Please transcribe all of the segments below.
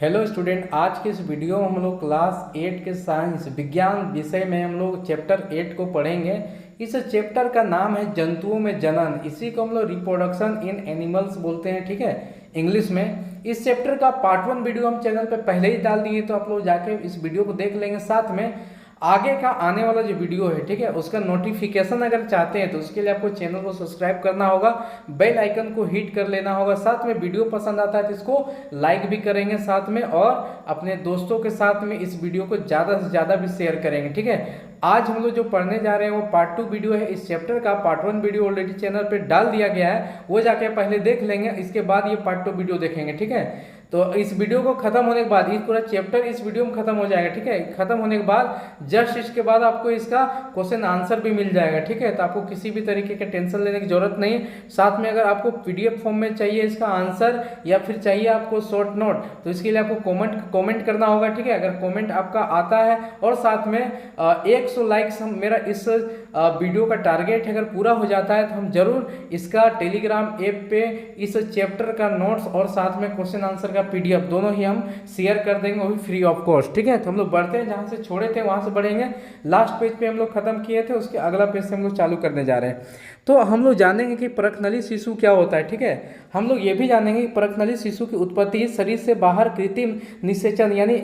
Hello student, आज के इस वीडियो में हम लोग क्लास 8 के साइंस विज्ञान विषय में हम लोग चैप्टर 8 को पढ़ेंगे। इस चैप्टर का नाम है जंतुओं में जनन। इसी को हम लोग रिप्रोडक्शन इन एनिमल्स बोलते हैं, ठीक है, इंग्लिश में। इस चैप्टर का पार्ट 1 वीडियो हम चैनल पे पहले ही डाल दिए, तो आप लोग जाके इस वीडियो को देख लेंगे। साथ में आगे का आने वाला जो वीडियो है, ठीक है, उसका नोटिफिकेशन अगर चाहते हैं तो उसके लिए आपको चैनल को सब्सक्राइब करना होगा, बेल आइकन को हिट कर लेना होगा। साथ में वीडियो पसंद आता है तो इसको लाइक भी करेंगे साथ में, और अपने दोस्तों के साथ में इस वीडियो को ज़्यादा से ज़्यादा भी शेयर करेंगे, ठीक है। आज हम लोग जो पढ़ने जा रहे हैं वो पार्ट 2 वीडियो है। इस चैप्टर का पार्ट 1 वीडियो ऑलरेडी चैनल पे डाल दिया गया है, वो जाके पहले देख लेंगे, इसके बाद ये पार्ट 2 वीडियो देखेंगे, ठीक है। तो इस वीडियो को खत्म होने के बाद ये पूरा चैप्टर इस वीडियो में खत्म हो जाएगा, ठीक है। खत्म होने के बाद जस्ट इसके बाद आपको इसका क्वेश्चन आंसर भी मिल जाएगा, ठीक है। तो आपको किसी भी तरीके के टेंशन लेने की जरूरत नहीं। साथ में अगर आपको पीडीएफ फॉर्म में चाहिए इसका आंसर, या फिर चाहिए आपको शॉर्ट नोट, तो इसके लिए आपको कमेंट करना होगा, ठीक है। अगर कमेंट आपका आता है और साथ में 100 लाइक्स मेरा इस वीडियो का टारगेट अगर पूरा हो जाता है तो हम जरूर इसका टेलीग्राम ऐप पे इस चैप्टर का नोट्स और साथ में क्वेश्चन आंसर का पीडीएफ दोनों ही हम शेयर कर देंगे, वो भी फ्री ऑफ कॉस्ट, ठीक है। तो हम लोग बढ़ते हैं, जहाँ से छोड़े थे वहाँ से बढ़ेंगे। लास्ट पेज पे हम लोग खत्म किए थे, उसके अगला पेज से हम लोग चालू करने जा रहे हैं। तो हम लोग जानेंगे कि परखनली शिशु क्या होता है, ठीक है। हम लोग ये भी जानेंगे कि परखनली शिशु की उत्पत्ति शरीर से बाहर कृत्रिम निषेचन यानी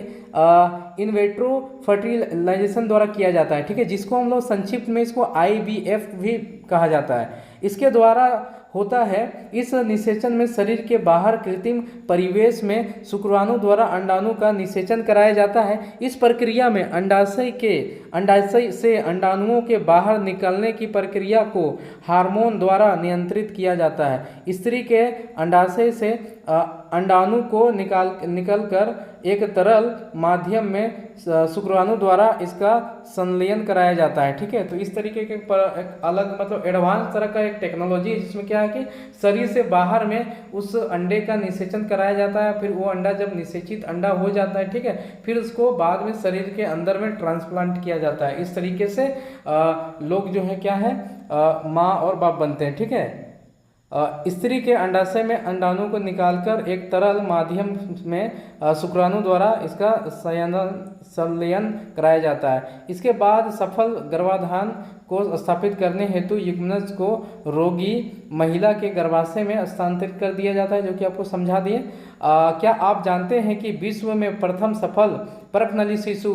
इनवेट्रो फर्टिलाइजेशन द्वारा किया जाता है, ठीक है, जिसको हम लोग संक्षिप्त में इसको IVF भी कहा जाता है। इसके द्वारा होता है। इस निषेचन में शरीर के बाहर कृत्रिम परिवेश में शुक्राणु द्वारा अंडाणु का निषेचन कराया जाता है। इस प्रक्रिया में अंडाशय से अंडाणुओं के बाहर निकलने की प्रक्रिया को हार्मोन द्वारा नियंत्रित किया जाता है। स्त्री के अंडाशय से अंडाणु को निकलकर एक तरल माध्यम में शुक्राणु द्वारा इसका संलयन कराया जाता है, ठीक है। तो इस तरीके के एक अलग मतलब एडवांस तरह का एक टेक्नोलॉजी है, जिसमें क्या है कि शरीर से बाहर में उस अंडे का निषेचन कराया जाता है। फिर वो अंडा जब निषेचित अंडा हो जाता है, ठीक है, फिर उसको बाद में शरीर के अंदर में ट्रांसप्लांट किया जाता है। इस तरीके से लोग जो है क्या है माँ और बाप बनते हैं, ठीक है। स्त्री के अंडाशय में अंडाणु को निकालकर एक तरल माध्यम में शुक्राणु द्वारा इसका संलयन कराया जाता है। इसके बाद सफल गर्भाधान को स्थापित करने हेतु युग्मनज को रोगी महिला के गर्भाशय में स्थानांतरित कर दिया जाता है, जो कि आपको समझा दिए। क्या आप जानते हैं कि विश्व में प्रथम सफल परखनली शिशु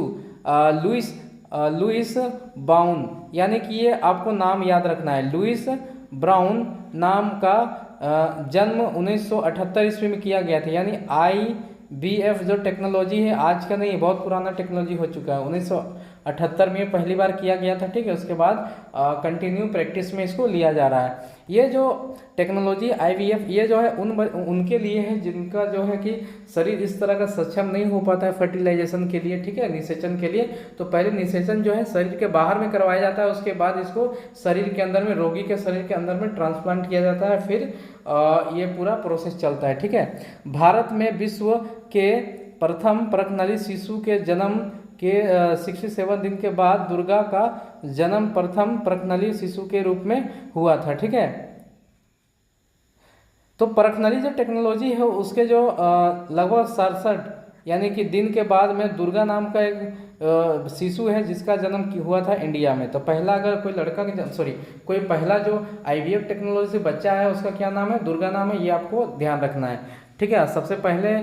लुइस ब्राउन, यानी कि ये आपको नाम याद रखना है, लुइस ब्राउन नाम का जन्म 1978 ईस्वी में किया गया था। यानी IVF जो टेक्नोलॉजी है आज का नहीं, बहुत पुराना टेक्नोलॉजी हो चुका है। 1978 में पहली बार किया गया था, ठीक है। उसके बाद कंटिन्यू प्रैक्टिस में इसको लिया जा रहा है। ये जो टेक्नोलॉजी IVF ये जो है उनके लिए है जिनका जो है कि शरीर इस तरह का सक्षम नहीं हो पाता है फर्टिलाइजेशन के लिए, ठीक है, निषेचन के लिए। तो पहले निषेचन जो है शरीर के बाहर में करवाया जाता है, उसके बाद इसको शरीर के अंदर में, रोगी के शरीर के अंदर में ट्रांसप्लांट किया जाता है। फिर ये पूरा प्रोसेस चलता है, ठीक है। भारत में विश्व के प्रथम परखनली शिशु के जन्म के 67 दिन के बाद दुर्गा का जन्म प्रथम परखनली शिशु के रूप में हुआ था, ठीक है। तो परखनली जो टेक्नोलॉजी है उसके जो लगभग 67 यानी कि दिन के बाद में दुर्गा नाम का एक शिशु है जिसका जन्म हुआ था इंडिया में। तो पहला अगर कोई लड़का कोई पहला जो IVF टेक्नोलॉजी से बच्चा है उसका क्या नाम है, दुर्गा नाम है, ये आपको ध्यान रखना है, ठीक है। सबसे पहले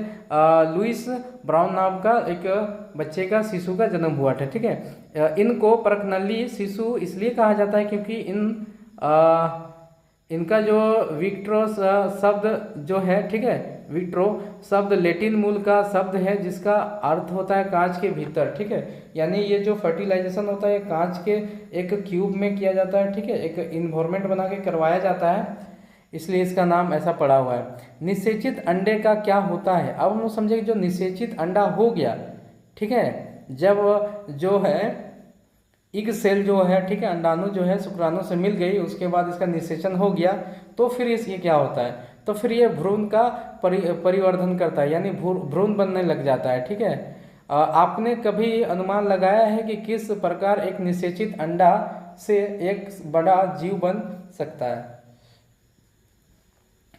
लुइस ब्राउन नाम का एक बच्चे का शिशु का जन्म हुआ था, ठीक है। इनको परखनली शिशु इसलिए कहा जाता है क्योंकि इनका जो विट्रो शब्द जो है, ठीक है, विट्रो शब्द लैटिन मूल का शब्द है जिसका अर्थ होता है कांच के भीतर, ठीक है। यानी ये जो फर्टिलाइजेशन होता है कांच के एक क्यूब में किया जाता है, ठीक है, एक इन्वायरमेंट बना के करवाया जाता है, इसलिए इसका नाम ऐसा पड़ा हुआ है। निषेचित अंडे का क्या होता है, अब हम लोग समझे कि जो निषेचित अंडा हो गया, ठीक है, जब जो है इग सेल जो है, ठीक है, अंडाणु जो है शुक्राणु से मिल गई, उसके बाद इसका निषेचन हो गया, तो फिर ये क्या होता है, तो फिर ये भ्रूण का परिवर्धन करता है, यानी भ्रूण बनने लग जाता है, ठीक है। आपने कभी अनुमान लगाया है कि किस प्रकार एक निषेचित अंडा से एक बड़ा जीव बन सकता है।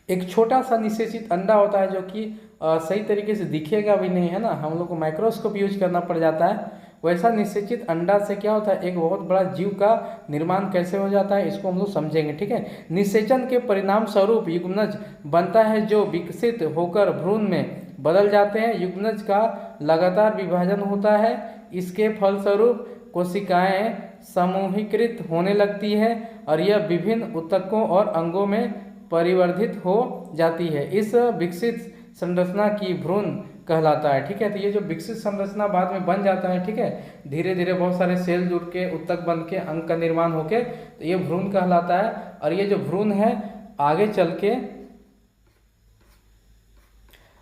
एक छोटा सा निषेचित अंडा होता है जो कि सही तरीके से दिखेगा भी नहीं, है ना, हम लोग को माइक्रोस्कोप यूज करना पड़ जाता है। वैसा निषेचित अंडा से क्या होता है, एक बहुत बड़ा जीव का निर्माण कैसे हो जाता है, इसको हम लोग समझेंगे। ठीक है, निषेचन के परिणाम स्वरूप युग्मनज बनता है जो विकसित होकर भ्रूण में बदल जाते हैं। युग्मनज का लगातार विभाजन होता है, इसके फलस्वरूप कोशिकाएं समूहीकृत होने लगती है और यह विभिन्न ऊतकों और अंगों में परिवर्धित हो जाती है। इस विकसित संरचना की भ्रूण कहलाता है। ठीक है, तो ये जो विकसित संरचना बाद में बन जाता है, ठीक है, धीरे धीरे बहुत सारे सेल जुड़ के ऊतक बन के अंग का निर्माण होके, तो ये भ्रूण कहलाता है। और ये जो भ्रूण है आगे चल के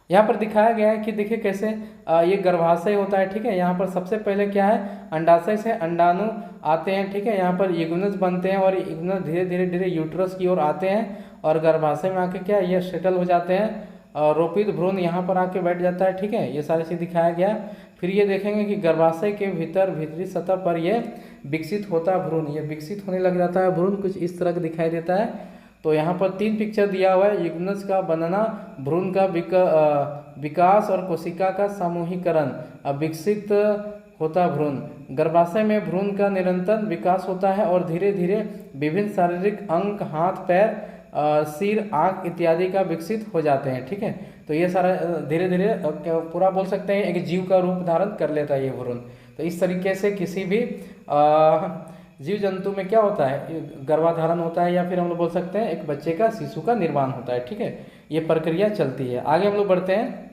यहाँ पर दिखाया गया है कि देखिए कैसे ये गर्भाशय होता है। ठीक है, यहाँ पर सबसे पहले क्या है, अंडाशय से अंडाणु आते हैं। ठीक है, यहाँ पर युग्मनज बनते हैं और युग्मनज धीरे धीरे धीरे यूट्रस की ओर आते हैं और गर्भाशय में आके क्या ये सेटल हो जाते हैं और रोपित भ्रूण यहाँ पर आके बैठ जाता है। ठीक है, ये सारी चीज़ दिखाया गया। फिर ये देखेंगे कि गर्भाशय के भीतरी सतह पर ये विकसित होता है भ्रूण, ये विकसित होने लग जाता है भ्रूण, कुछ इस तरह का दिखाई देता है। तो यहाँ पर 3 पिक्चर दिया हुआ है, युग्मनज का बनना, भ्रूण का विकास और कोशिका का समूहीकरण, विकसित होता भ्रूण। गर्भाशय में भ्रूण का निरंतर विकास होता है और धीरे धीरे विभिन्न शारीरिक अंग, हाथ, पैर, सिर, आँख इत्यादि का विकसित हो जाते हैं। ठीक है, तो ये सारा धीरे धीरे पूरा बोल सकते हैं एक जीव का रूप धारण कर लेता है ये भ्रूण। तो इस तरीके से किसी भी जीव जंतु में क्या होता है, गर्भाधारण होता है या फिर हम लोग बोल सकते हैं एक बच्चे का, शिशु का निर्माण होता है। ठीक है, ये प्रक्रिया चलती है। आगे हम लोग बढ़ते हैं।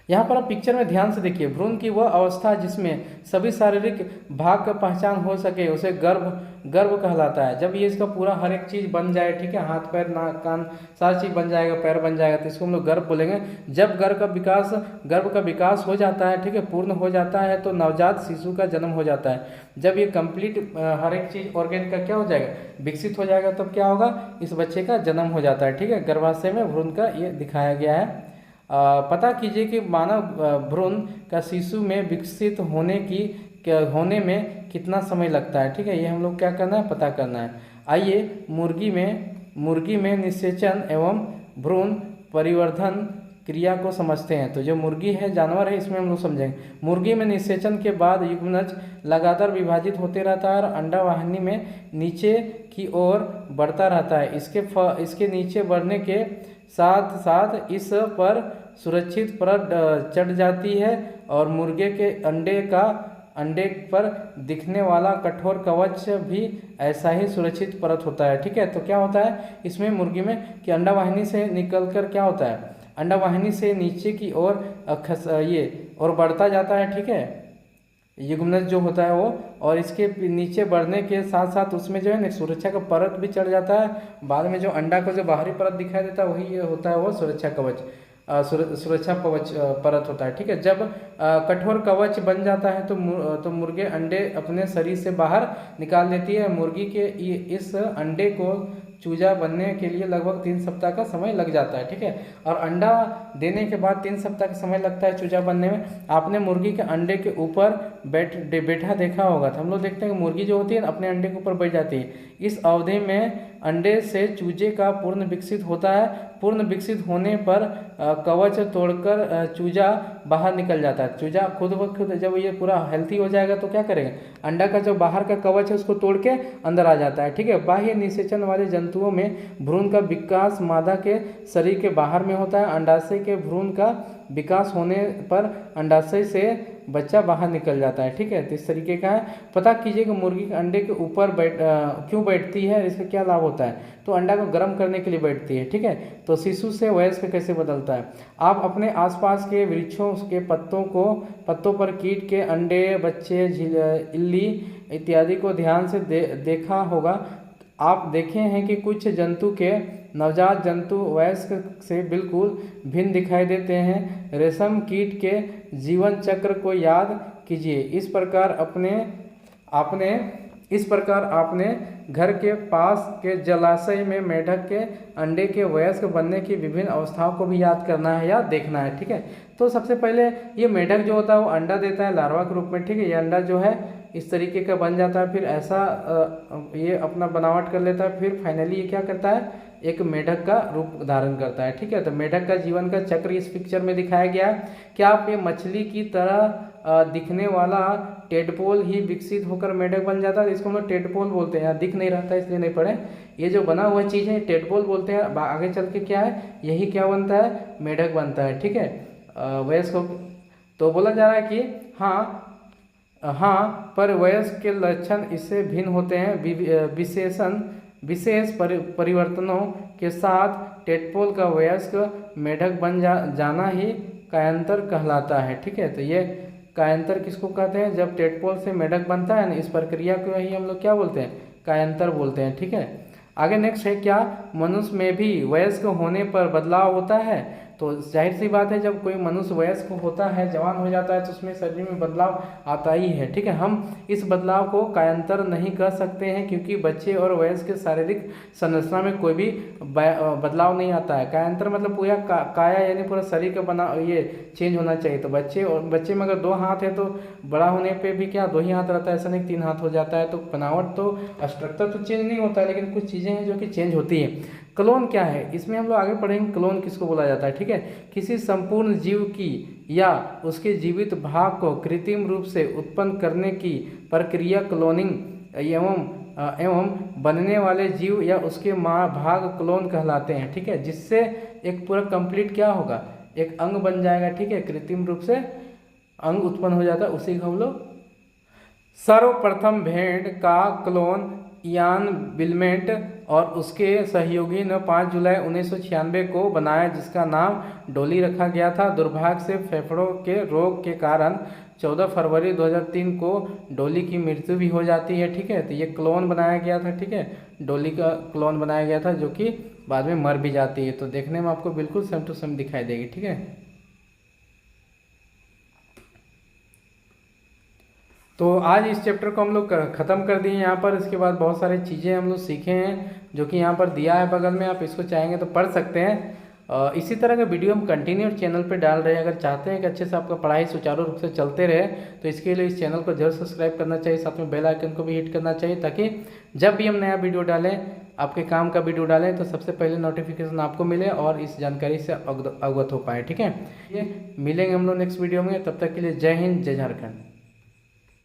यहाँ पर आप पिक्चर में ध्यान से देखिए, भ्रूण की वह अवस्था जिसमें सभी शारीरिक भाग का पहचान हो सके उसे गर्भ कहलाता है। जब ये इसका पूरा हर एक चीज़ बन जाए, ठीक है, हाथ पैर नाक कान सारी चीज़ बन जाएगा, पैर बन जाएगा, तो इसको हम लोग गर्भ बोलेंगे। जब गर्भ का विकास हो जाता है, ठीक है, पूर्ण हो जाता है, तो नवजात शिशु का जन्म हो जाता है। जब ये कंप्लीट हर एक चीज़ ऑर्गेन का क्या हो जाएगा, विकसित हो जाएगा, तब क्या होगा, इस बच्चे का जन्म हो जाता है। ठीक है, गर्भाशय में भ्रूण का ये दिखाया गया है। पता कीजिए कि मानव भ्रूण का शिशु में विकसित होने में कितना समय लगता है। ठीक है, ये हम लोग क्या करना है, पता करना है। आइए मुर्गी में निषेचन एवं भ्रूण परिवर्धन क्रिया को समझते हैं। तो जो मुर्गी है, जानवर है, इसमें हम लोग समझेंगे। मुर्गी में निषेचन के बाद युग्मनज लगातार विभाजित होते रहता है और अंडा वाहिनी में नीचे की ओर बढ़ता रहता है। इसके नीचे बढ़ने के साथ साथ इस पर सुरक्षित परत चढ़ जाती है और मुर्गे के अंडे पर दिखने वाला कठोर कवच भी ऐसा ही सुरक्षित परत होता है। ठीक है, तो क्या होता है इसमें मुर्गी में कि अंडा वाहिनी से निकलकर क्या होता है, अंडा वाहिनी से नीचे की ओर और बढ़ता जाता है। ठीक है, युग्मनज जो होता है वो, और इसके नीचे बढ़ने के साथ साथ उसमें जो है ना सुरक्षा का परत भी चढ़ जाता है। बाद में जो अंडा को जो बाहरी परत दिखाई देता है वही ये होता है वो सुरक्षा कवच, सुरक्षा कवच परत होता है। ठीक है, जब कठोर कवच बन जाता है तो मुर्गे अंडे अपने शरीर से बाहर निकाल लेती है। मुर्गी के इस अंडे को चूजा बनने के लिए लगभग 3 सप्ताह का समय लग जाता है। ठीक है, और अंडा देने के बाद 3 सप्ताह का समय लगता है चूजा बनने में। आपने मुर्गी के अंडे के ऊपर बैठा देखा होगा, तो हम लोग देखते हैं कि मुर्गी जो होती है अपने अंडे के ऊपर बैठ जाती है। इस अवधि में अंडे से चूजे का पूर्ण विकसित होता है। पूर्ण विकसित होने पर कवच तोड़कर चूजा बाहर निकल जाता है। चूजा खुद ब खुद जब ये पूरा हेल्थी हो जाएगा तो क्या करेगा, अंडा का जो बाहर का कवच है उसको तोड़ के अंदर आ जाता है। ठीक है, बाह्य निषेचन वाले जंतुओं में भ्रूण का विकास मादा के शरीर के बाहर में होता है। अंडाशय के भ्रूण का विकास होने पर अंडाशय से बच्चा बाहर निकल जाता है। ठीक है, तो इस तरीके का है। पता कीजिए कि मुर्गी के अंडे के ऊपर क्यों बैठती है, इसका क्या लाभ होता है। तो अंडा को गर्म करने के लिए बैठती है। ठीक है, तो शिशु से वयस्क कैसे बदलता है। आप अपने आसपास के वृक्षों के पत्तों पर कीट के अंडे, बच्चे, इल्ली इत्यादि को ध्यान से देखा होगा। आप देखे हैं कि कुछ जंतु के नवजात जंतु वयस्क से बिल्कुल भिन्न दिखाई देते हैं। रेशम कीट के जीवन चक्र को याद कीजिए। इस प्रकार आपने घर के पास के जलाशय में मेढक के अंडे के वयस्क बनने की विभिन्न अवस्थाओं को भी याद करना है या देखना है। ठीक है, तो सबसे पहले ये मेढक जो होता है वो अंडा देता है लार्वा के रूप में। ठीक है, ये अंडा जो है इस तरीके का बन जाता है, फिर ऐसा ये अपना बनावट कर लेता है, फिर फाइनली ये क्या करता है, एक मेढक का रूप धारण करता है। ठीक है, तो मेढक का जीवन का चक्र इस पिक्चर में दिखाया गया है। क्या आप ये मछली की तरह दिखने वाला टेडपोल ही विकसित होकर मेढक बन जाता है? इसको हम लोग टेडपोल बोलते हैं, यहाँ दिख नहीं रहता है इसलिए नहीं पढ़े। ये जो बना हुआ चीज़ है टेडपोल बोलते हैं। आगे चल के क्या है, यही क्या बनता है, मेढक बनता है। ठीक है, वयस्क तो बोला जा रहा है कि हाँ पर वयस्क के लक्षण इससे भिन्न होते हैं। विशेष परिवर्तनों के साथ टेडपोल का वयस्क मेढक बन जाना ही कायांतर कहलाता है। ठीक है, तो ये कायांतर किसको कहते हैं, जब टेडपोल से मेढक बनता है ना, इस प्रक्रिया को ही हम लोग क्या बोलते हैं, कायांतर बोलते हैं। ठीक है, आगे नेक्स्ट है, क्या मनुष्य में भी वयस्क होने पर बदलाव होता है? तो जाहिर सी बात है, जब कोई मनुष्य वयस्क होता है, जवान हो जाता है, तो उसमें शरीर में बदलाव आता ही है। ठीक है, हम इस बदलाव को कायांतर नहीं कर सकते हैं क्योंकि बच्चे और वयस्क के शारीरिक संरचना में कोई भी बदलाव नहीं आता है। कायांतर मतलब पूरा काया यानी पूरा शरीर का बना ये चेंज होना चाहिए। तो बच्चे में अगर 2 हाथ है तो बड़ा होने पे भी क्या 2 ही हाथ रहता है, ऐसा नहीं 3 हाथ हो जाता है। तो बनावट तो स्ट्रक्चर तो चेंज नहीं होता है, लेकिन कुछ चीज़ें हैं जो कि चेंज होती हैं। क्लोन क्या है, इसमें हम लोग आगे पढ़ेंगे क्लोन किसको बोला जाता है। ठीक है, किसी संपूर्ण जीव की या उसके जीवित भाग को कृत्रिम रूप से उत्पन्न करने की प्रक्रिया क्लोनिंग एवं बनने वाले जीव या उसके भाग क्लोन कहलाते हैं। ठीक है, जिससे एक पूरा कंप्लीट क्या होगा, एक अंग बन जाएगा। ठीक है, कृत्रिम रूप से अंग उत्पन्न हो जाता है, उसी को हम लोग सर्वप्रथम भेड़ का क्लोन इयान बिलमेंट और उसके सहयोगी ने 5 जुलाई 1996 को बनाया, जिसका नाम डॉली रखा गया था। दुर्भाग्य से फेफड़ों के रोग के कारण 14 फरवरी 2003 को डॉली की मृत्यु भी हो जाती है। ठीक है, तो ये क्लोन बनाया गया था। ठीक है, डॉली का क्लोन बनाया गया था, जो कि बाद में मर भी जाती है। तो देखने में आपको बिल्कुल सेम टू सेम दिखाई देगी। ठीक है, तो आज इस चैप्टर को हम लोग ख़त्म कर दिए यहाँ पर। इसके बाद बहुत सारी चीज़ें हम लोग सीखे हैं, जो कि यहाँ पर दिया है बगल में, आप इसको चाहेंगे तो पढ़ सकते हैं। इसी तरह का वीडियो हम कंटिन्यू चैनल पे डाल रहे हैं। अगर चाहते हैं कि अच्छे से आपका पढ़ाई सुचारू रूप से चलते रहे, तो इसके लिए इस चैनल को जरूर सब्सक्राइब करना चाहिए, साथ में बेल आइकन को भी हिट करना चाहिए, ताकि जब भी हम नया वीडियो डालें, आपके काम का वीडियो डालें, तो सबसे पहले नोटिफिकेशन आपको मिले और इस जानकारी से अवगत हो पाए। ठीक है, ये मिलेंगे हम लोग नेक्स्ट वीडियो में, तब तक के लिए जय हिंद, जय झारखंड।